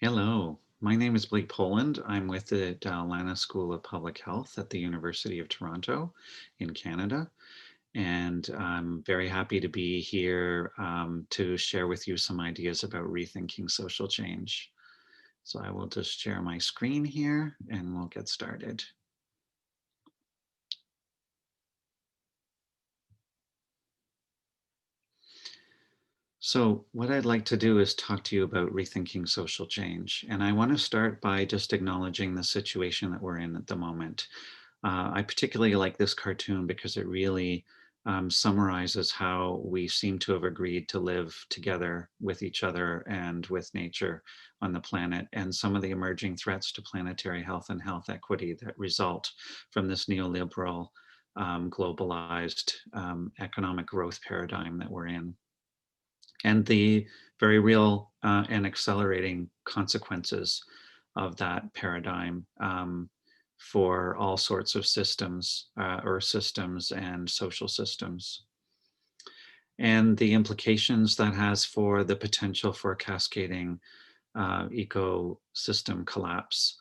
Hello, my name is Blake Poland. I'm with the Dalhousie School of Public Health at the University of Toronto in Canada. And I'm very happy to be here to share with you some ideas about rethinking social change. So I will just share my screen here and we'll get started. So what I'd like to do is talk to you about rethinking social change. And I want to start by just acknowledging the situation that we're in at the moment. I particularly like this cartoon because it really summarizes how we seem to have agreed to live together with each other and with nature on the planet, and some of the emerging threats to planetary health and health equity that result from this neoliberal, globalized economic growth paradigm that we're in, and the very real and accelerating consequences of that paradigm for all sorts of systems, earth systems and social systems, and the implications that has for the potential for cascading ecosystem collapse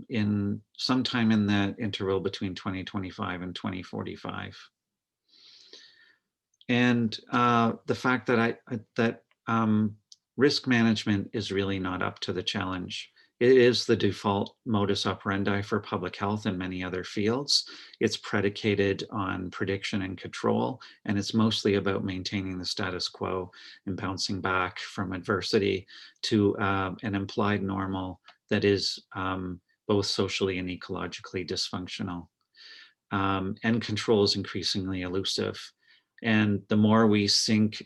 in sometime in that interval between 2025 and 2045. And the fact that risk management is really not up to the challenge. It is the default modus operandi for public health and many other fields. It's predicated on prediction and control, and it's mostly about maintaining the status quo and bouncing back from adversity to an implied normal that is both socially and ecologically dysfunctional. And control is increasingly elusive. And the more we sink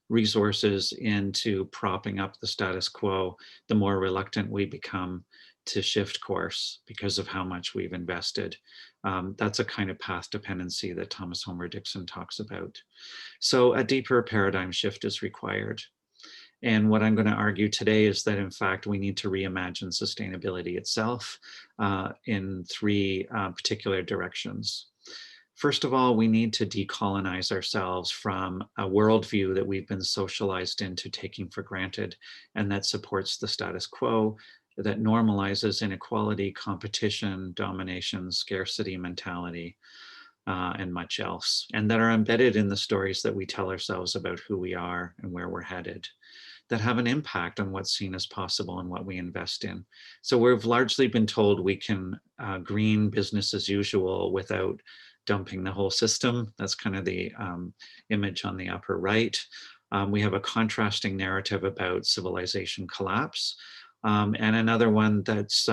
resources into propping up the status quo, the more reluctant we become to shift course because of how much we've invested. That's a kind of path dependency that Thomas Homer Dixon talks about. So a deeper paradigm shift is required. And what I'm going to argue today is that, in fact, we need to reimagine sustainability itself in three particular directions. First of all, we need to decolonize ourselves from a worldview that we've been socialized into taking for granted and that supports the status quo, that normalizes inequality, competition, domination, scarcity mentality, and much else, and that are embedded in the stories that we tell ourselves about who we are and where we're headed, that have an impact on what's seen as possible and what we invest in. So we've largely been told we can green business as usual without dumping the whole system. That's kind of the image on the upper right. We have a contrasting narrative about civilization collapse. And another one that's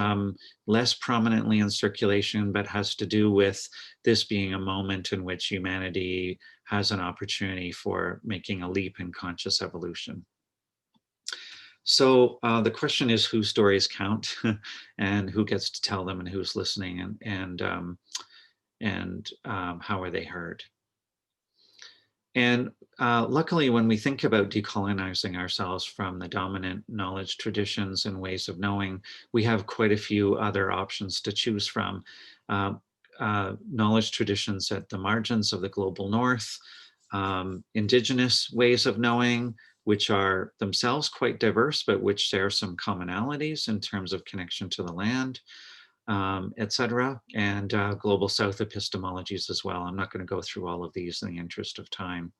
less prominently in circulation, but has to do with this being a moment in which humanity has an opportunity for making a leap in conscious evolution. So the question is whose stories count and who gets to tell them and who's listening and how are they heard. And luckily, when we think about decolonizing ourselves from the dominant knowledge traditions and ways of knowing, we have quite a few other options to choose from. Knowledge traditions at the margins of the global north, indigenous ways of knowing, which are themselves quite diverse, but which share some commonalities in terms of connection to the land, etc., and global south epistemologies as well. I'm not going to go through all of these in the interest of time.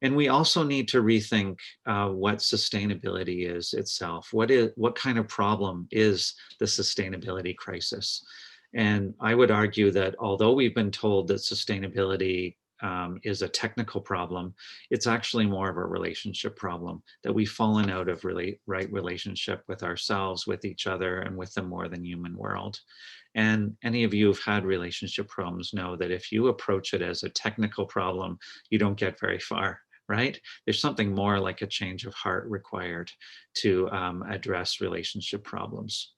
And we also need to rethink what sustainability is itself. What kind of problem is the sustainability crisis? And I would argue that although we've been told that sustainability is a technical problem, it's actually more of a relationship problem, that we've fallen out of right relationship with ourselves, with each other, and with the more than human world. And any of you who've had relationship problems know that if you approach it as a technical problem, you don't get very far, right? There's something more like a change of heart required to address relationship problems.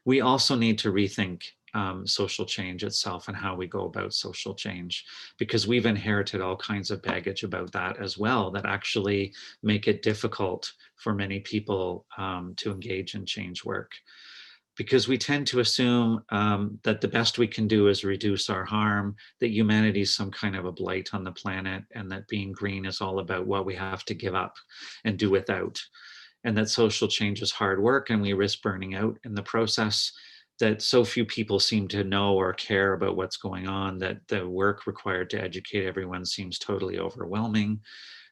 We also need to rethink social change itself and how we go about social change, because we've inherited all kinds of baggage about that as well that actually make it difficult for many people to engage in change work. Because we tend to assume that the best we can do is reduce our harm, that humanity is some kind of a blight on the planet, and that being green is all about what we have to give up and do without. and that social change is hard work and we risk burning out in the process, that so few people seem to know or care about what's going on, that the work required to educate everyone seems totally overwhelming,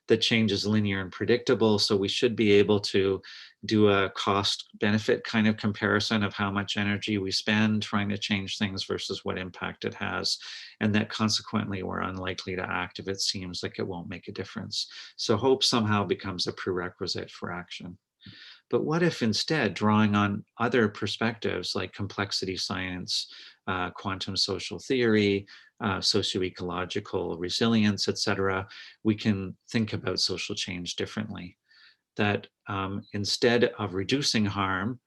that change is linear and predictable. So we should be able to do a cost benefit kind of comparison of how much energy we spend trying to change things versus what impact it has. And that consequently, we're unlikely to act if it seems like it won't make a difference. So hope somehow becomes a prerequisite for action. But what if instead, drawing on other perspectives like complexity science, quantum social theory, socioecological resilience, et cetera, we can think about social change differently? That instead of reducing harm,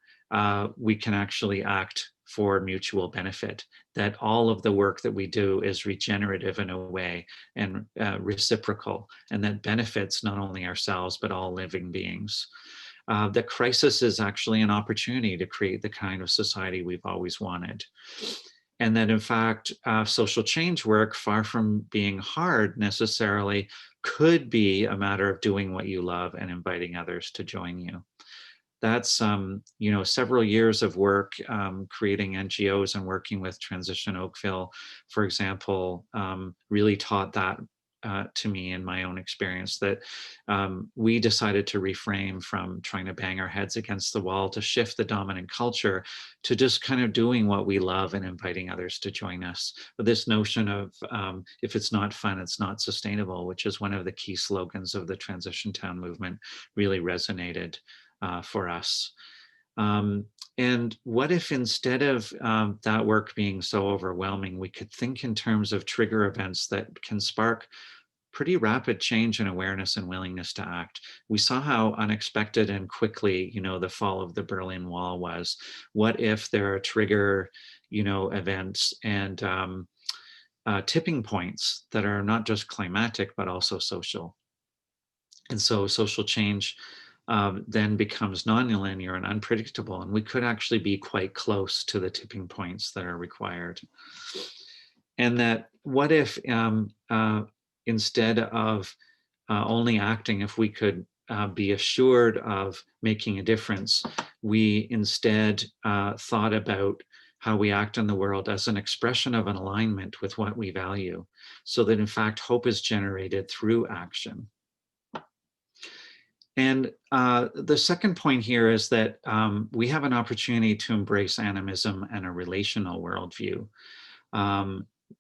we can actually act for mutual benefit, that all of the work that we do is regenerative in a way and reciprocal, and that benefits not only ourselves, but all living beings. That crisis is actually an opportunity to create the kind of society we've always wanted. And that in fact, social change work, far from being hard necessarily, could be a matter of doing what you love and inviting others to join you. That's several years of work creating NGOs and working with Transition Oakville, for example, really taught that to me in my own experience, that we decided to reframe from trying to bang our heads against the wall to shift the dominant culture to just kind of doing what we love and inviting others to join us. But this notion of if it's not fun, it's not sustainable, which is one of the key slogans of the Transition Town movement, really resonated for us. And what if instead of that work being so overwhelming, we could think in terms of trigger events that can spark pretty rapid change in awareness and willingness to act? We saw how unexpected and quickly, the fall of the Berlin Wall was. What if there are trigger, events and tipping points that are not just climatic, but also social? And so social change then becomes nonlinear and unpredictable, and we could actually be quite close to the tipping points that are required. And that what if instead of only acting, if we could be assured of making a difference, we instead thought about how we act in the world as an expression of an alignment with what we value, so that in fact hope is generated through action. And the second point here is that we have an opportunity to embrace animism and a relational worldview.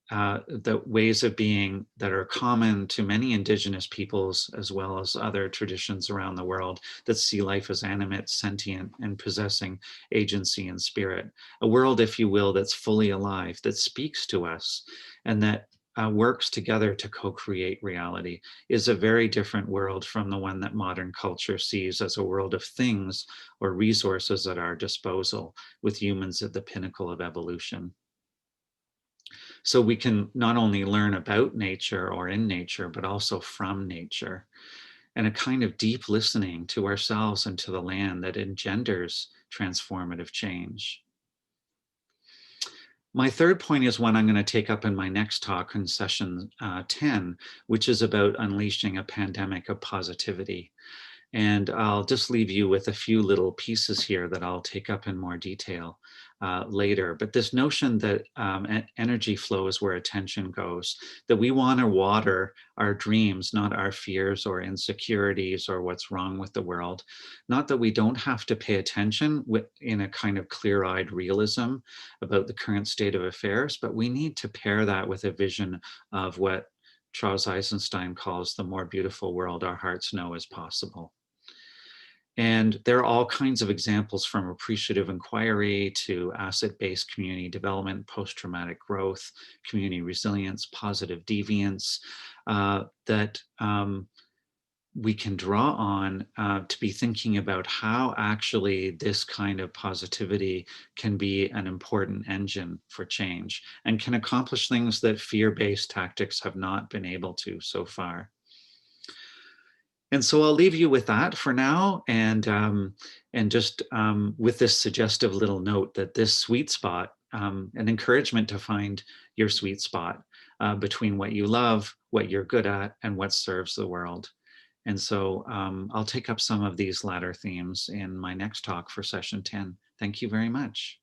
The ways of being that are common to many indigenous peoples, as well as other traditions around the world, that see life as animate, sentient, and possessing agency and spirit. A world, if you will, that's fully alive, that speaks to us, and that works together to co-create reality, is a very different world from the one that modern culture sees as a world of things or resources at our disposal, with humans at the pinnacle of evolution. So we can not only learn about nature or in nature, but also from nature, and a kind of deep listening to ourselves and to the land that engenders transformative change. My third point is one I'm going to take up in my next talk in session 10, which is about unleashing a pandemic of positivity. And I'll just leave you with a few little pieces here that I'll take up in more detail later. But this notion that energy flows where attention goes, that we want to water our dreams, not our fears or insecurities or what's wrong with the world. Not that we don't have to pay attention in a kind of clear-eyed realism about the current state of affairs, but we need to pair that with a vision of what Charles Eisenstein calls the more beautiful world our hearts know is possible. And there are all kinds of examples, from appreciative inquiry to asset-based community development, post-traumatic growth, community resilience, positive deviance, that we can draw on to be thinking about how actually this kind of positivity can be an important engine for change and can accomplish things that fear-based tactics have not been able to so far. And so I'll leave you with that for now, and just with this suggestive little note that this sweet spot, an encouragement to find your sweet spot between what you love, what you're good at, and what serves the world. And so I'll take up some of these latter themes in my next talk for session 10. Thank you very much.